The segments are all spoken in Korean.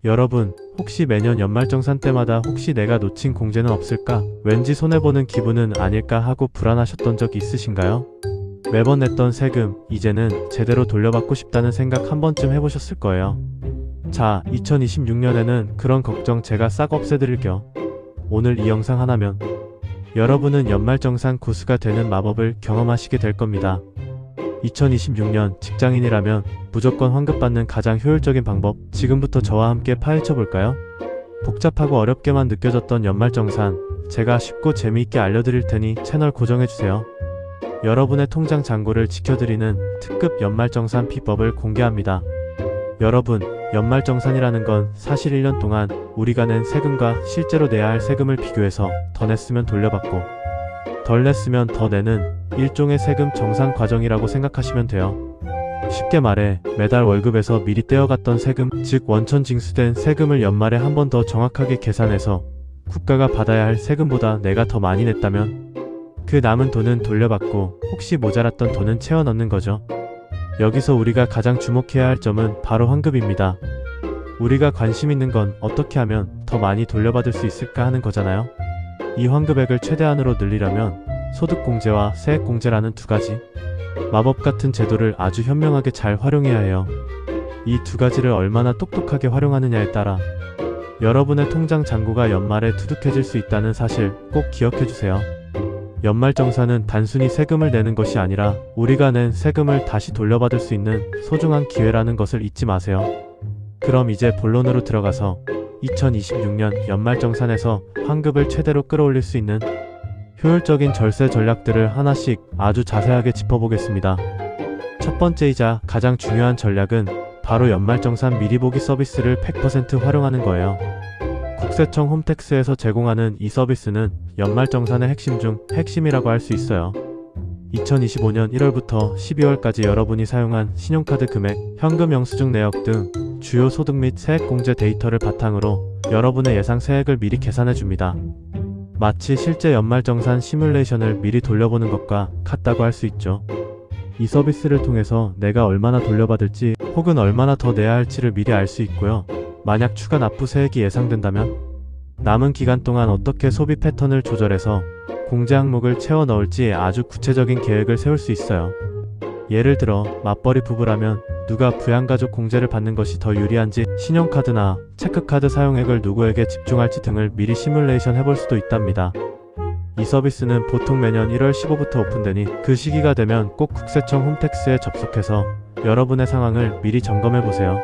여러분, 혹시 매년 연말정산 때마다 혹시 내가 놓친 공제는 없을까? 왠지 손해보는 기분은 아닐까 하고 불안하셨던 적 있으신가요? 매번 냈던 세금, 이제는 제대로 돌려받고 싶다는 생각 한 번쯤 해보셨을 거예요. 자, 2026년에는 그런 걱정 제가 싹 없애드릴게요. 오늘 이 영상 하나면 여러분은 연말정산 고수가 되는 마법을 경험하시게 될 겁니다. 2026년 직장인이라면 무조건 환급받는 가장 효율적인 방법, 지금부터 저와 함께 파헤쳐볼까요? 복잡하고 어렵게만 느껴졌던 연말정산, 제가 쉽고 재미있게 알려드릴 테니 채널 고정해주세요. 여러분의 통장 잔고를 지켜드리는 특급 연말정산 비법을 공개합니다. 여러분, 연말정산이라는 건 사실 1년 동안 우리가 낸 세금과 실제로 내야 할 세금을 비교해서 더 냈으면 돌려받고 덜 냈으면 더 내는 일종의 세금 정산 과정이라고 생각하시면 돼요. 쉽게 말해 매달 월급에서 미리 떼어갔던 세금, 즉 원천 징수된 세금을 연말에 한 번 더 정확하게 계산해서 국가가 받아야 할 세금보다 내가 더 많이 냈다면 그 남은 돈은 돌려받고 혹시 모자랐던 돈은 채워 넣는 거죠. 여기서 우리가 가장 주목해야 할 점은 바로 환급입니다. 우리가 관심 있는 건 어떻게 하면 더 많이 돌려받을 수 있을까 하는 거잖아요. 이 환급액을 최대한으로 늘리려면 소득공제와 세액공제라는 두 가지 마법 같은 제도를 아주 현명하게 잘 활용해야 해요. 이 두 가지를 얼마나 똑똑하게 활용하느냐에 따라 여러분의 통장 잔고가 연말에 두둑해질 수 있다는 사실 꼭 기억해주세요. 연말정산은 단순히 세금을 내는 것이 아니라 우리가 낸 세금을 다시 돌려받을 수 있는 소중한 기회라는 것을 잊지 마세요. 그럼 이제 본론으로 들어가서 2026년 연말정산에서 환급을 최대로 끌어올릴 수 있는 효율적인 절세 전략들을 하나씩 아주 자세하게 짚어보겠습니다. 첫 번째이자 가장 중요한 전략은 바로 연말정산 미리보기 서비스를 100% 활용하는 거예요. 국세청 홈택스에서 제공하는 이 서비스는 연말정산의 핵심 중 핵심이라고 할 수 있어요. 2025년 1월부터 12월까지 여러분이 사용한 신용카드 금액, 현금 영수증 내역 등 주요 소득 및 세액공제 데이터를 바탕으로 여러분의 예상 세액을 미리 계산해줍니다. 마치 실제 연말정산 시뮬레이션을 미리 돌려보는 것과 같다고 할 수 있죠. 이 서비스를 통해서 내가 얼마나 돌려받을지 혹은 얼마나 더 내야 할지를 미리 알 수 있고요. 만약 추가 납부 세액이 예상된다면 남은 기간 동안 어떻게 소비 패턴을 조절해서 공제 항목을 채워 넣을지 아주 구체적인 계획을 세울 수 있어요. 예를 들어 맞벌이 부부라면 누가 부양가족 공제를 받는 것이 더 유리한지, 신용카드나 체크카드 사용액을 누구에게 집중할지 등을 미리 시뮬레이션 해볼 수도 있답니다. 이 서비스는 보통 매년 1월 15부터 오픈되니 그 시기가 되면 꼭 국세청 홈택스에 접속해서 여러분의 상황을 미리 점검해보세요.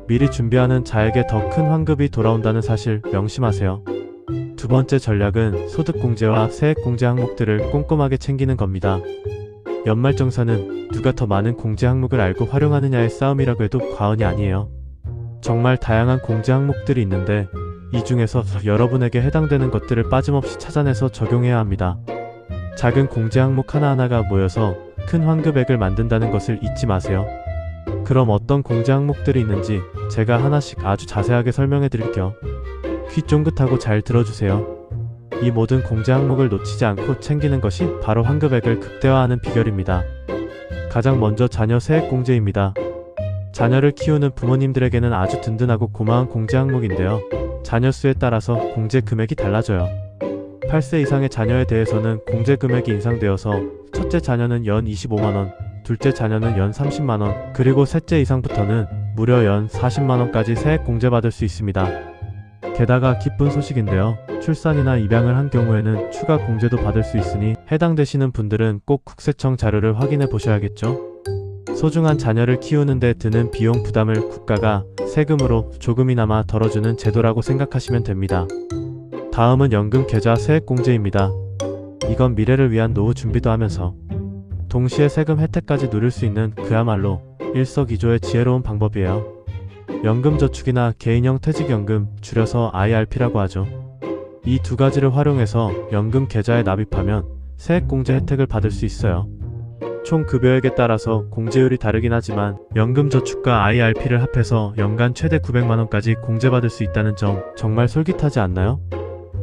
미리 준비하는 자에게 더 큰 환급이 돌아온다는 사실 명심하세요. 두 번째 전략은 소득공제와 세액공제 항목들을 꼼꼼하게 챙기는 겁니다. 연말정산은 누가 더 많은 공제 항목을 알고 활용하느냐의 싸움이라고 해도 과언이 아니에요. 정말 다양한 공제 항목들이 있는데 이 중에서 여러분에게 해당되는 것들을 빠짐없이 찾아내서 적용해야 합니다. 작은 공제 항목 하나하나가 모여서 큰 환급액을 만든다는 것을 잊지 마세요. 그럼 어떤 공제 항목들이 있는지 제가 하나씩 아주 자세하게 설명해 드릴게요. 귀 쫑긋하고 잘 들어주세요. 이 모든 공제 항목을 놓치지 않고 챙기는 것이 바로 환급액을 극대화하는 비결입니다. 가장 먼저 자녀 세액공제입니다. 자녀를 키우는 부모님들에게는 아주 든든하고 고마운 공제 항목인데요. 자녀 수에 따라서 공제 금액이 달라져요. 8세 이상의 자녀에 대해서는 공제 금액이 인상되어서 첫째 자녀는 연 25만원, 둘째 자녀는 연 30만원, 그리고 셋째 이상부터는 무려 연 40만원까지 세액 공제받을 수 있습니다. 게다가 기쁜 소식인데요. 출산이나 입양을 한 경우에는 추가 공제도 받을 수 있으니 해당되시는 분들은 꼭 국세청 자료를 확인해 보셔야겠죠. 소중한 자녀를 키우는데 드는 비용 부담을 국가가 세금으로 조금이나마 덜어주는 제도라고 생각하시면 됩니다. 다음은 연금 계좌 세액 공제입니다. 이건 미래를 위한 노후 준비도 하면서 동시에 세금 혜택까지 누릴 수 있는 그야말로 일석이조의 지혜로운 방법이에요. 연금저축이나 개인형 퇴직연금, 줄여서 IRP라고 하죠. 이 두 가지를 활용해서 연금 계좌에 납입하면 세액공제 혜택을 받을 수 있어요. 총 급여액에 따라서 공제율이 다르긴 하지만 연금저축과 IRP를 합해서 연간 최대 900만원까지 공제받을 수 있다는 점 정말 솔깃하지 않나요?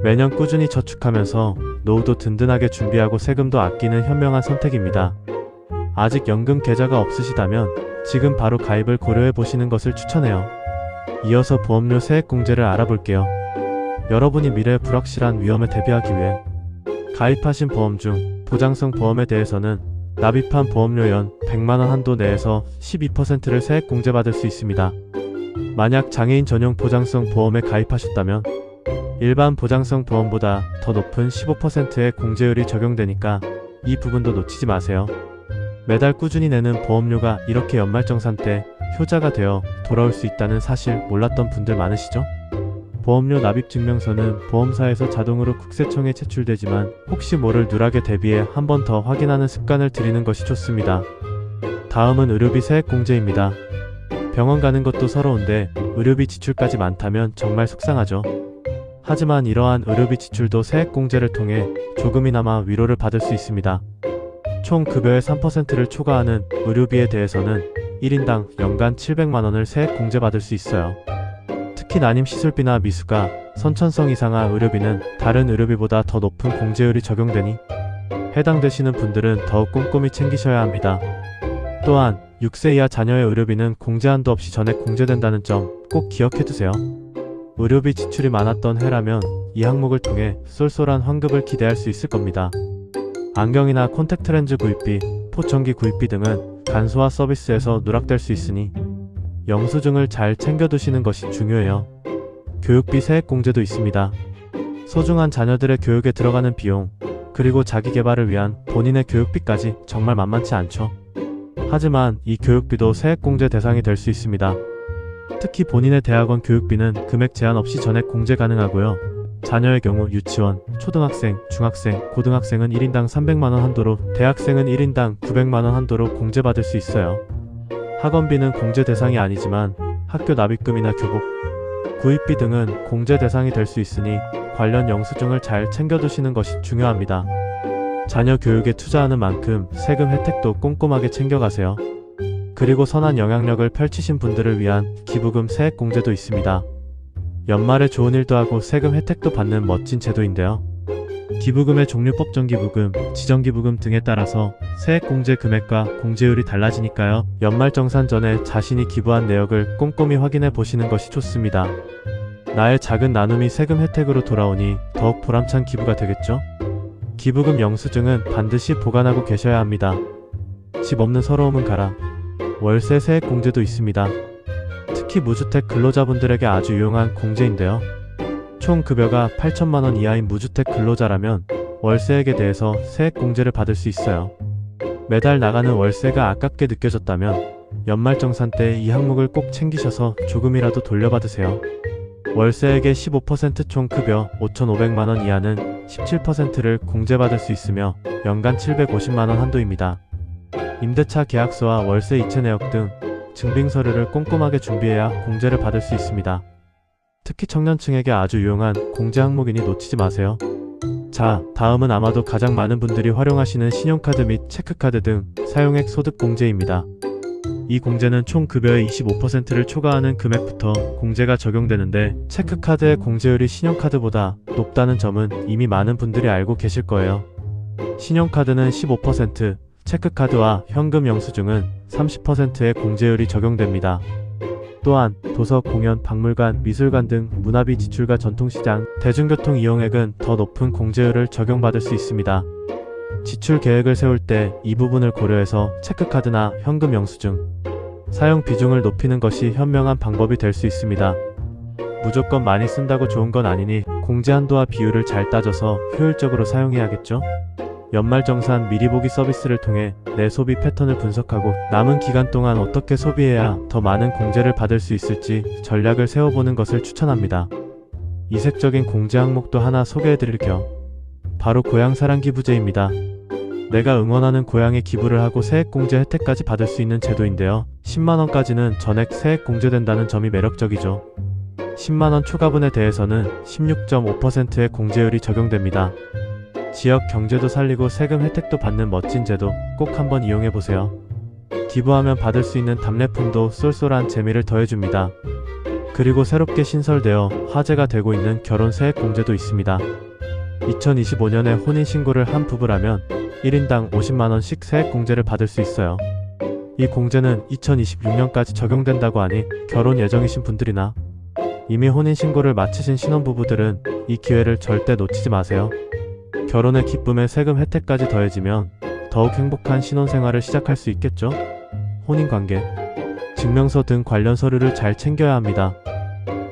매년 꾸준히 저축하면서 노후도 든든하게 준비하고 세금도 아끼는 현명한 선택입니다. 아직 연금 계좌가 없으시다면 지금 바로 가입을 고려해 보시는 것을 추천해요. 이어서 보험료 세액공제를 알아볼게요. 여러분이 미래의 불확실한 위험에 대비하기 위해 가입하신 보험 중 보장성 보험에 대해서는 납입한 보험료 연 100만원 한도 내에서 12%를 세액공제받을 수 있습니다. 만약 장애인 전용 보장성 보험에 가입하셨다면 일반 보장성 보험보다 더 높은 15%의 공제율이 적용되니까 이 부분도 놓치지 마세요. 매달 꾸준히 내는 보험료가 이렇게 연말정산 때 효자가 되어 돌아올 수 있다는 사실 몰랐던 분들 많으시죠? 보험료 납입 증명서는 보험사에서 자동으로 국세청에 제출되지만 혹시 모를 누락에 대비해 한 번 더 확인하는 습관을 들이는 것이 좋습니다. 다음은 의료비 세액공제입니다. 병원 가는 것도 서러운데 의료비 지출까지 많다면 정말 속상하죠. 하지만 이러한 의료비 지출도 세액공제를 통해 조금이나마 위로를 받을 수 있습니다. 총 급여의 3%를 초과하는 의료비에 대해서는 1인당 연간 700만원을 세액공제받을 수 있어요. 특히 난임 시술비나 미수가, 선천성 이상한 의료비는 다른 의료비보다 더 높은 공제율이 적용되니 해당되시는 분들은 더욱 꼼꼼히 챙기셔야 합니다. 또한 6세 이하 자녀의 의료비는 공제한도 없이 전액 공제된다는 점 꼭 기억해두세요. 의료비 지출이 많았던 해라면 이 항목을 통해 쏠쏠한 환급을 기대할 수 있을 겁니다. 안경이나 콘택트렌즈 구입비, 포청기 구입비 등은 간소화 서비스에서 누락될 수 있으니 영수증을 잘 챙겨두시는 것이 중요해요. 교육비 세액공제도 있습니다. 소중한 자녀들의 교육에 들어가는 비용, 그리고 자기 개발을 위한 본인의 교육비까지 정말 만만치 않죠. 하지만 이 교육비도 세액공제 대상이 될 수 있습니다. 특히 본인의 대학원 교육비는 금액 제한 없이 전액 공제 가능하고요. 자녀의 경우 유치원, 초등학생, 중학생, 고등학생은 1인당 300만원 한도로, 대학생은 1인당 900만원 한도로 공제받을 수 있어요. 학원비는 공제 대상이 아니지만 학교 납입금이나 교복, 구입비 등은 공제 대상이 될 수 있으니 관련 영수증을 잘 챙겨두시는 것이 중요합니다. 자녀 교육에 투자하는 만큼 세금 혜택도 꼼꼼하게 챙겨가세요. 그리고 선한 영향력을 펼치신 분들을 위한 기부금 세액공제도 있습니다. 연말에 좋은 일도 하고 세금 혜택도 받는 멋진 제도인데요. 기부금의 종류, 법정기부금, 지정기부금 등에 따라서 세액공제 금액과 공제율이 달라지니까요. 연말정산 전에 자신이 기부한 내역을 꼼꼼히 확인해 보시는 것이 좋습니다. 나의 작은 나눔이 세금 혜택으로 돌아오니 더욱 보람찬 기부가 되겠죠? 기부금 영수증은 반드시 보관하고 계셔야 합니다. 집 없는 서러움은 가라. 월세 세액공제도 있습니다. 특히 무주택 근로자분들에게 아주 유용한 공제인데요. 총 급여가 8천만원 이하인 무주택 근로자라면 월세액에 대해서 세액공제를 받을 수 있어요. 매달 나가는 월세가 아깝게 느껴졌다면 연말정산 때 이 항목을 꼭 챙기셔서 조금이라도 돌려받으세요. 월세액의 15% 총 급여 5,500만원 이하는 17%를 공제받을 수 있으며 연간 750만원 한도입니다. 임대차 계약서와 월세 이체 내역 등 증빙서류를 꼼꼼하게 준비해야 공제를 받을 수 있습니다. 특히 청년층에게 아주 유용한 공제 항목이니 놓치지 마세요. 자, 다음은 아마도 가장 많은 분들이 활용하시는 신용카드 및 체크카드 등 사용액 소득 공제입니다. 이 공제는 총 급여의 25%를 초과하는 금액부터 공제가 적용되는데 체크카드의 공제율이 신용카드보다 높다는 점은 이미 많은 분들이 알고 계실 거예요. 신용카드는 15%, 체크카드와 현금 영수증은 30%의 공제율이 적용됩니다. 또한 도서, 공연, 박물관, 미술관 등 문화비 지출과 전통시장, 대중교통 이용액은 더 높은 공제율을 적용받을 수 있습니다. 지출 계획을 세울 때 이 부분을 고려해서 체크카드나 현금 영수증 사용 비중을 높이는 것이 현명한 방법이 될 수 있습니다. 무조건 많이 쓴다고 좋은 건 아니니 공제 한도와 비율을 잘 따져서 효율적으로 사용해야겠죠? 연말정산 미리 보기 서비스를 통해 내 소비 패턴을 분석하고 남은 기간 동안 어떻게 소비해야 더 많은 공제를 받을 수 있을지 전략을 세워보는 것을 추천합니다. 이색적인 공제 항목도 하나 소개해드릴게요. 바로 고향사랑 기부제입니다. 내가 응원하는 고향에 기부를 하고 세액공제 혜택까지 받을 수 있는 제도인데요. 10만원까지는 전액 세액공제된다는 점이 매력적이죠. 10만원 초과분에 대해서는 16.5%의 공제율이 적용됩니다. 지역 경제도 살리고 세금 혜택도 받는 멋진 제도 꼭 한번 이용해보세요. 기부하면 받을 수 있는 답례품도 쏠쏠한 재미를 더해줍니다. 그리고 새롭게 신설되어 화제가 되고 있는 결혼 세액공제도 있습니다. 2025년에 혼인신고를 한 부부라면 1인당 50만원씩 세액공제를 받을 수 있어요. 이 공제는 2026년까지 적용된다고 하니 결혼 예정이신 분들이나 이미 혼인신고를 마치신 신혼부부들은 이 기회를 절대 놓치지 마세요. 결혼의 기쁨에 세금 혜택까지 더해지면 더욱 행복한 신혼생활을 시작할 수 있겠죠? 혼인관계, 증명서 등 관련 서류를 잘 챙겨야 합니다.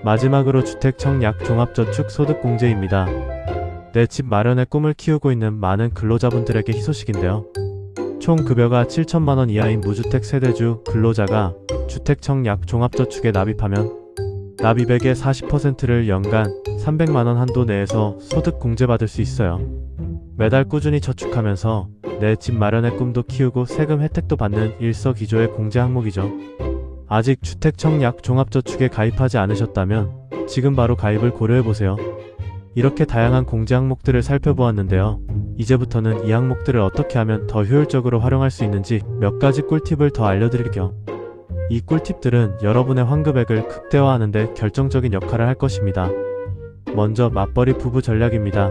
마지막으로 주택청약 종합저축 소득공제입니다. 내 집 마련의 꿈을 키우고 있는 많은 근로자분들에게 희소식인데요. 총 급여가 7천만원 이하인 무주택 세대주 근로자가 주택청약 종합저축에 납입하면 납입액의 40%를 연간 300만원 한도 내에서 소득공제받을 수 있어요. 매달 꾸준히 저축하면서 내 집 마련의 꿈도 키우고 세금 혜택도 받는 일석이조의 공제 항목이죠. 아직 주택청약 종합저축에 가입하지 않으셨다면 지금 바로 가입을 고려해보세요. 이렇게 다양한 공제 항목들을 살펴보았는데요. 이제부터는 이 항목들을 어떻게 하면 더 효율적으로 활용할 수 있는지 몇 가지 꿀팁을 더 알려드릴게요. 이 꿀팁들은 여러분의 환급액을 극대화하는 데 결정적인 역할을 할 것입니다. 먼저 맞벌이 부부 전략입니다.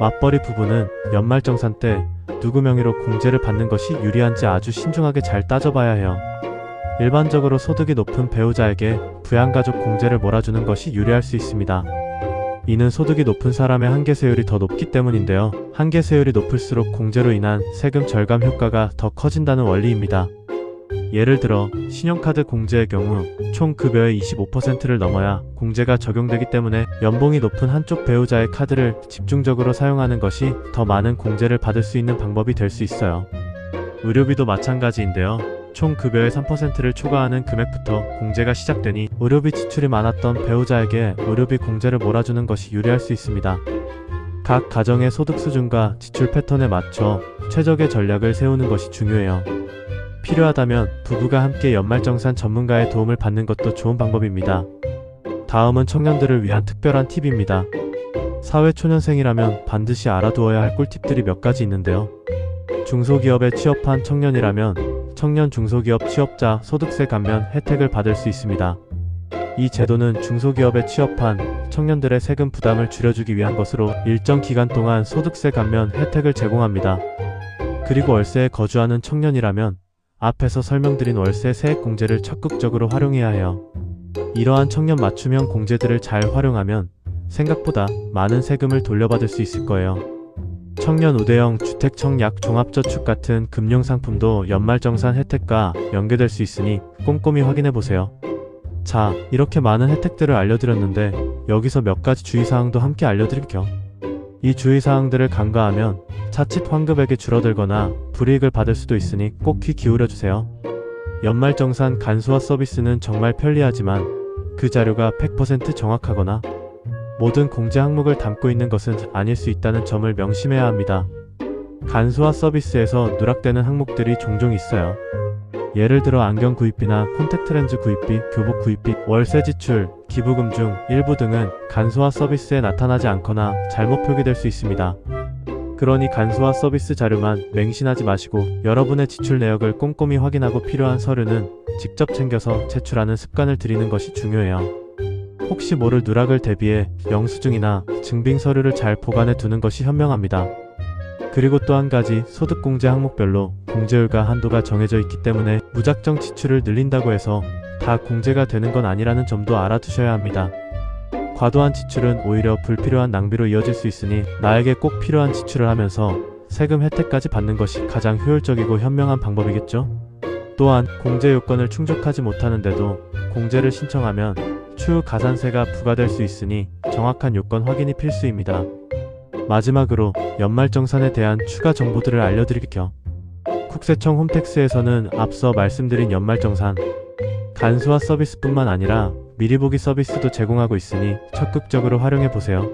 맞벌이 부부는 연말정산 때 누구 명의로 공제를 받는 것이 유리한지 아주 신중하게 잘 따져봐야 해요. 일반적으로 소득이 높은 배우자에게 부양가족 공제를 몰아주는 것이 유리할 수 있습니다. 이는 소득이 높은 사람의 한계세율이 더 높기 때문인데요. 한계세율이 높을수록 공제로 인한 세금 절감 효과가 더 커진다는 원리입니다. 예를 들어 신용카드 공제의 경우 총 급여의 25%를 넘어야 공제가 적용되기 때문에 연봉이 높은 한쪽 배우자의 카드를 집중적으로 사용하는 것이 더 많은 공제를 받을 수 있는 방법이 될 수 있어요. 의료비도 마찬가지인데요. 총 급여의 3%를 초과하는 금액부터 공제가 시작되니 의료비 지출이 많았던 배우자에게 의료비 공제를 몰아주는 것이 유리할 수 있습니다. 각 가정의 소득 수준과 지출 패턴에 맞춰 최적의 전략을 세우는 것이 중요해요. 필요하다면 부부가 함께 연말정산 전문가의 도움을 받는 것도 좋은 방법입니다. 다음은 청년들을 위한 특별한 팁입니다. 사회초년생이라면 반드시 알아두어야 할 꿀팁들이 몇 가지 있는데요. 중소기업에 취업한 청년이라면 청년 중소기업 취업자 소득세 감면 혜택을 받을 수 있습니다. 이 제도는 중소기업에 취업한 청년들의 세금 부담을 줄여주기 위한 것으로 일정 기간 동안 소득세 감면 혜택을 제공합니다. 그리고 월세에 거주하는 청년이라면 앞에서 설명드린 월세 세액 공제를 적극적으로 활용해야 해요. 이러한 청년 맞춤형 공제들을 잘 활용하면 생각보다 많은 세금을 돌려받을 수 있을 거예요. 청년 우대형 주택청약 종합저축 같은 금융상품도 연말정산 혜택과 연계될 수 있으니 꼼꼼히 확인해보세요. 자, 이렇게 많은 혜택들을 알려드렸는데 여기서 몇 가지 주의사항도 함께 알려드릴게요. 이 주의사항들을 간과하면 자칫 환급액이 줄어들거나 불이익을 받을 수도 있으니 꼭 귀 기울여주세요. 연말정산 간소화 서비스는 정말 편리하지만 그 자료가 100% 정확하거나 모든 공제 항목을 담고 있는 것은 아닐 수 있다는 점을 명심해야 합니다. 간소화 서비스에서 누락되는 항목들이 종종 있어요. 예를 들어 안경 구입비나 콘택트 렌즈 구입비, 교복 구입비, 월세 지출, 기부금 중 일부 등은 간소화 서비스에 나타나지 않거나 잘못 표기될 수 있습니다. 그러니 간소화 서비스 자료만 맹신하지 마시고 여러분의 지출 내역을 꼼꼼히 확인하고 필요한 서류는 직접 챙겨서 제출하는 습관을 들이는 것이 중요해요. 혹시 모를 누락을 대비해 영수증이나 증빙 서류를 잘 보관해 두는 것이 현명합니다. 그리고 또 한 가지, 소득공제 항목별로 공제율과 한도가 정해져 있기 때문에 무작정 지출을 늘린다고 해서 다 공제가 되는 건 아니라는 점도 알아두셔야 합니다. 과도한 지출은 오히려 불필요한 낭비로 이어질 수 있으니 나에게 꼭 필요한 지출을 하면서 세금 혜택까지 받는 것이 가장 효율적이고 현명한 방법이겠죠? 또한 공제 요건을 충족하지 못하는데도 공제를 신청하면 추후 가산세가 부과될 수 있으니 정확한 요건 확인이 필수입니다. 마지막으로 연말정산에 대한 추가 정보들을 알려드릴게요. 국세청 홈택스에서는 앞서 말씀드린 연말정산 간소화 서비스뿐만 아니라 미리보기 서비스도 제공하고 있으니 적극적으로 활용해보세요.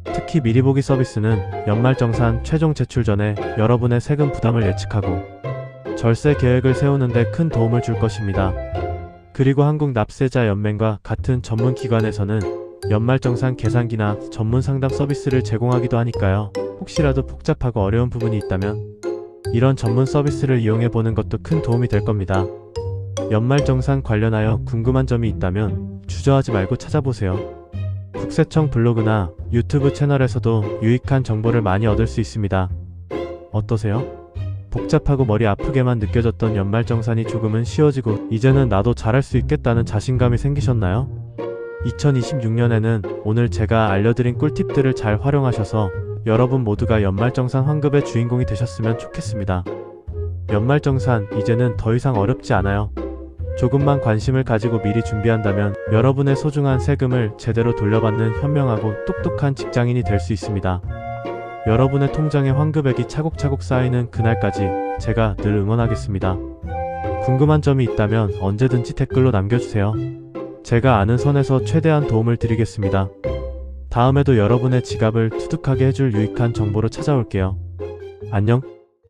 특히 미리보기 서비스는 연말정산 최종 제출 전에 여러분의 세금 부담을 예측하고 절세 계획을 세우는 데 큰 도움을 줄 것입니다. 그리고 한국납세자연맹과 같은 전문 기관에서는 연말정산 계산기나 전문 상담 서비스를 제공하기도 하니까요. 혹시라도 복잡하고 어려운 부분이 있다면 이런 전문 서비스를 이용해보는 것도 큰 도움이 될 겁니다. 연말정산 관련하여 궁금한 점이 있다면 주저하지 말고 찾아보세요. 국세청 블로그나 유튜브 채널에서도 유익한 정보를 많이 얻을 수 있습니다. 어떠세요? 복잡하고 머리 아프게만 느껴졌던 연말정산이 조금은 쉬워지고 이제는 나도 잘할 수 있겠다는 자신감이 생기셨나요? 2026년에는 오늘 제가 알려드린 꿀팁들을 잘 활용하셔서 여러분 모두가 연말정산 환급의 주인공이 되셨으면 좋겠습니다. 연말정산, 이제는 더 이상 어렵지 않아요. 조금만 관심을 가지고 미리 준비한다면 여러분의 소중한 세금을 제대로 돌려받는 현명하고 똑똑한 직장인이 될 수 있습니다. 여러분의 통장에 환급액이 차곡차곡 쌓이는 그날까지 제가 늘 응원하겠습니다. 궁금한 점이 있다면 언제든지 댓글로 남겨주세요. 제가 아는 선에서 최대한 도움을 드리겠습니다. 다음에도 여러분의 지갑을 두둑하게 해줄 유익한 정보로 찾아올게요. 안녕.